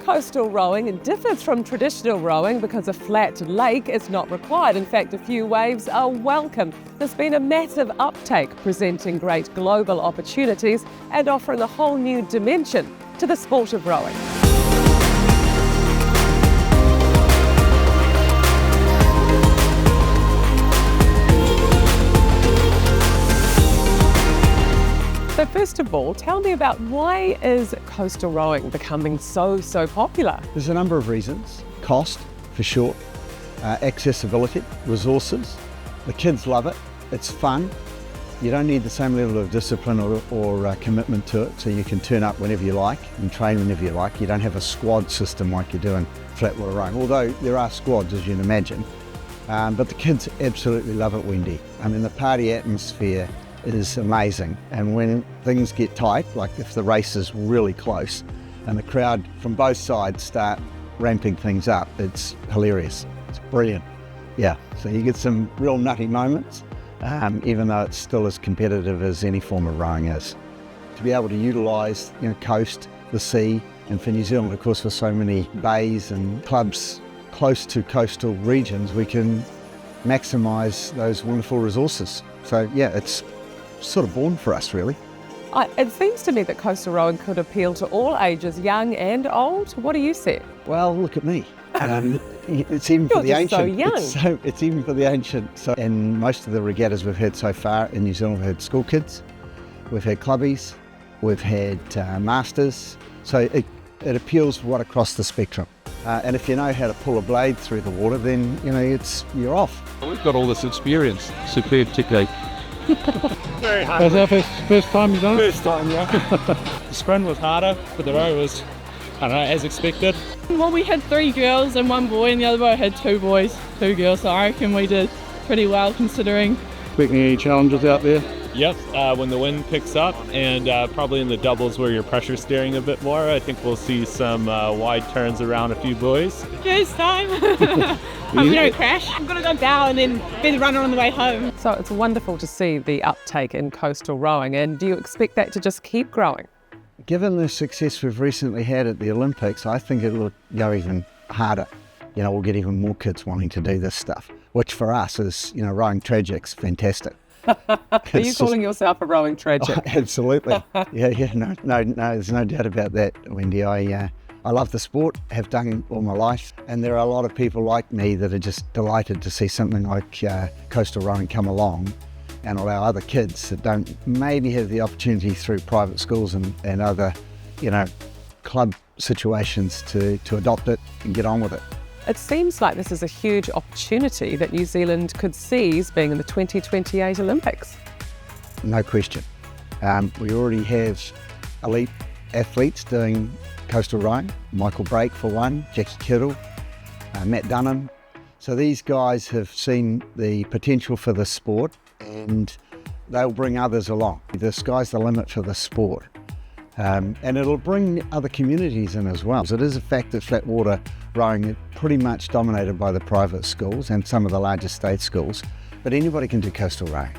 Coastal rowing differs from traditional rowing because a flat lake is not required. In fact, a few waves are welcome. There's been a massive uptake, presenting great global opportunities and offering a whole new dimension to the sport of rowing. So first of all, tell me about why is coastal rowing becoming so popular? There's a number of reasons. Cost, for sure. Accessibility, resources. The kids love it. It's fun. You don't need the same level of discipline or commitment to it, so you can turn up whenever you like and train whenever you like. You don't have a squad system like you do in flatwater rowing, although there are squads, as you'd imagine. But the kids absolutely love it, Wendy. I mean, the party atmosphere is amazing, and when things get tight, like if the race is really close and the crowd from both sides start ramping things up, it's hilarious. It's brilliant. Yeah, so you get some real nutty moments, even though it's still as competitive as any form of rowing is. To be able to utilise, coast, the sea, and for New Zealand, of course, with so many bays and clubs close to coastal regions, we can maximise those wonderful resources. So yeah, it's sort of born for us, really. It seems to me that coastal rowing could appeal to all ages, young and old. What do you say? Well, look at me. It's even for the ancient. So young. It's even for the ancient. So, in most of the regattas we've had so far in New Zealand, we've had school kids, we've had clubbies, we've had masters. So it appeals right across the spectrum. And if you know how to pull a blade through the water, then you're off. We've got all this experience. Superb technique. Very hard. Was that first time you've done it? First time, yeah. The sprint was harder, but the row was, as expected. Well, we had 3 girls and 1 boy, and the other row had 2 boys, 2 girls, so I reckon we did pretty well considering. Expecting any challenges out there? Yep, when the wind picks up and probably in the doubles where you're pressure steering a bit more, I think we'll see some wide turns around a few buoys. First time. I'm going to crash. I'm going to go bow and then be the runner on the way home. So it's wonderful to see the uptake in coastal rowing, and do you expect that to just keep growing? Given the success we've recently had at the Olympics, I think it'll go even harder. We'll get even more kids wanting to do this stuff, which for us is, rowing tragic's fantastic. Are you calling yourself a rowing tragic? Oh, absolutely. Yeah, no, there's no doubt about that, Wendy. I love the sport, have done all my life, and there are a lot of people like me that are just delighted to see something like coastal rowing come along and allow other kids that don't maybe have the opportunity through private schools and other, club situations to adopt it and get on with it. It seems like this is a huge opportunity that New Zealand could seize being in the 2028 Olympics. No question. We already have elite athletes doing coastal rowing. Michael Brake for one, Jackie Kittle, Matt Dunham. So these guys have seen the potential for the sport and they'll bring others along. The sky's the limit for the sport. And it'll bring other communities in as well. So it is a fact that flatwater rowing is pretty much dominated by the private schools and some of the larger state schools, but anybody can do coastal rowing.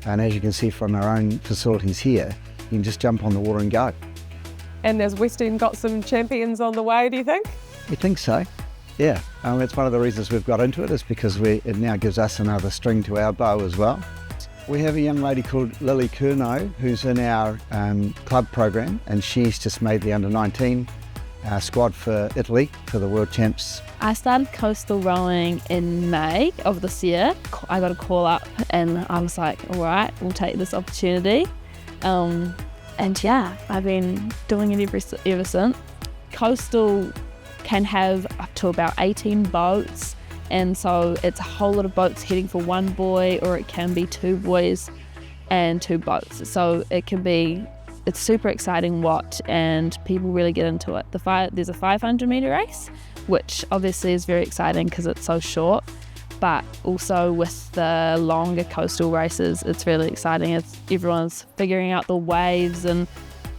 And as you can see from our own facilities here, you can just jump on the water and go. And has West End got some champions on the way, do you think? We think so, yeah. It's one of the reasons we've got into it, is because it now gives us another string to our bow as well. We have a young lady called Lily Curnow who's in our club program, and she's just made the under-19 squad for Italy for the World Champs. I started coastal rowing in May of this year. I got a call up and I was like, all right, we'll take this opportunity. And yeah, I've been doing it ever since. Coastal can have up to about 18 boats, and so it's a whole lot of boats heading for 1 buoy, or it can be 2 buoys and 2 boats. So it's super exciting and people really get into it. There's a 500 metre race, which obviously is very exciting because it's so short, but also with the longer coastal races, it's really exciting. Everyone's figuring out the waves, and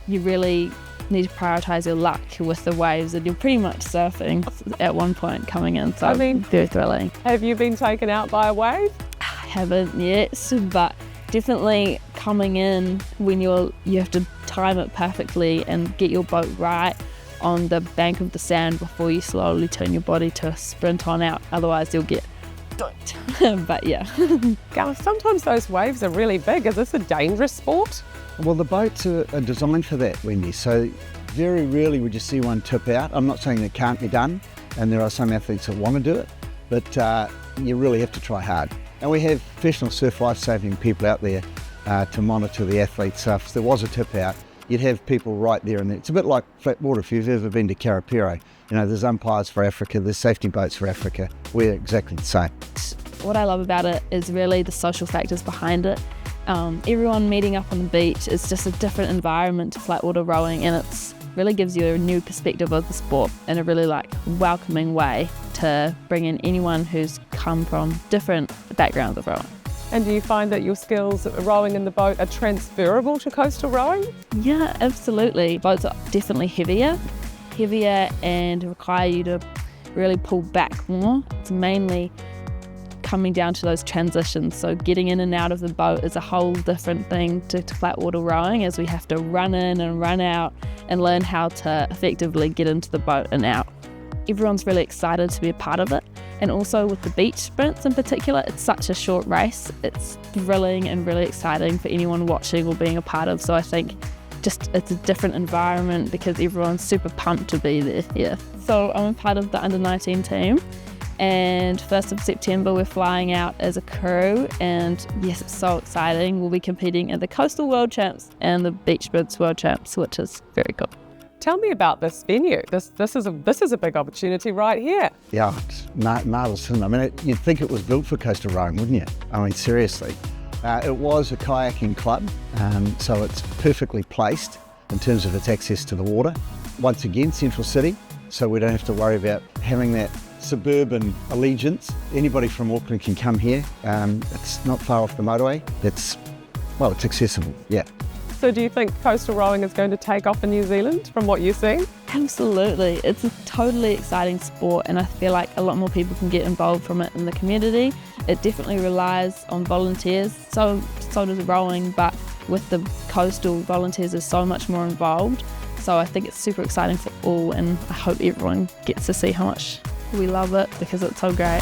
you really need to prioritise your luck with the waves, and you're pretty much surfing at one point coming in, so very thrilling. Have you been taken out by a wave? I haven't yet, but definitely coming in when you have to time it perfectly and get your boat right on the bank of the sand before you slowly turn your body to sprint on out. Otherwise, you'll get doinked. But yeah. Gareth, sometimes those waves are really big. Is this a dangerous sport? Well, the boats are designed for that, Wendy. So very rarely would you see one tip out. I'm not saying it can't be done, and there are some athletes that want to do it, but you really have to try hard. And we have professional surf life-saving people out there to monitor the athletes. So if there was a tip out, you'd have people right there, and it's a bit like flat water. If you've ever been to Karapiro, there's umpires for Africa, there's safety boats for Africa. We're exactly the same. What I love about it is really the social factors behind it. Everyone meeting up on the beach is just a different environment to flat water rowing, and it's really gives you a new perspective of the sport in a really welcoming way to bring in anyone who's come from different backgrounds of rowing. And do you find that your skills rowing in the boat are transferable to coastal rowing? Yeah, absolutely. Boats are definitely heavier and require you to really pull back more. It's mainly coming down to those transitions. So getting in and out of the boat is a whole different thing to flat water rowing, as we have to run in and run out and learn how to effectively get into the boat and out. Everyone's really excited to be a part of it. And also with the beach sprints in particular, it's such a short race. It's thrilling and really exciting for anyone watching or being a part of. So I think it's a different environment because everyone's super pumped to be there. Yeah. So I'm a part of the under-19 team. And 1st of September we're flying out as a crew, and yes, it's so exciting. We'll be competing at the Coastal World Champs and the Beach Sprints World Champs, which is very cool. Tell me about this venue. This is a big opportunity right here. Yeah, it's marvellous, isn't it? I mean, you'd think it was built for coastal rowing, wouldn't you? I mean, seriously. It was a kayaking club, so it's perfectly placed in terms of its access to the water. Once again, central city, so we don't have to worry about having that suburban allegiance. Anybody from Auckland can come here. It's not far off the motorway. It's accessible, yeah. So do you think coastal rowing is going to take off in New Zealand from what you're seeing? Absolutely. It's a totally exciting sport, and I feel like a lot more people can get involved from it in the community. It definitely relies on volunteers, so does rowing, but with the coastal, volunteers are so much more involved. So I think it's super exciting for all, and I hope everyone gets to see how much we love it because it's so great.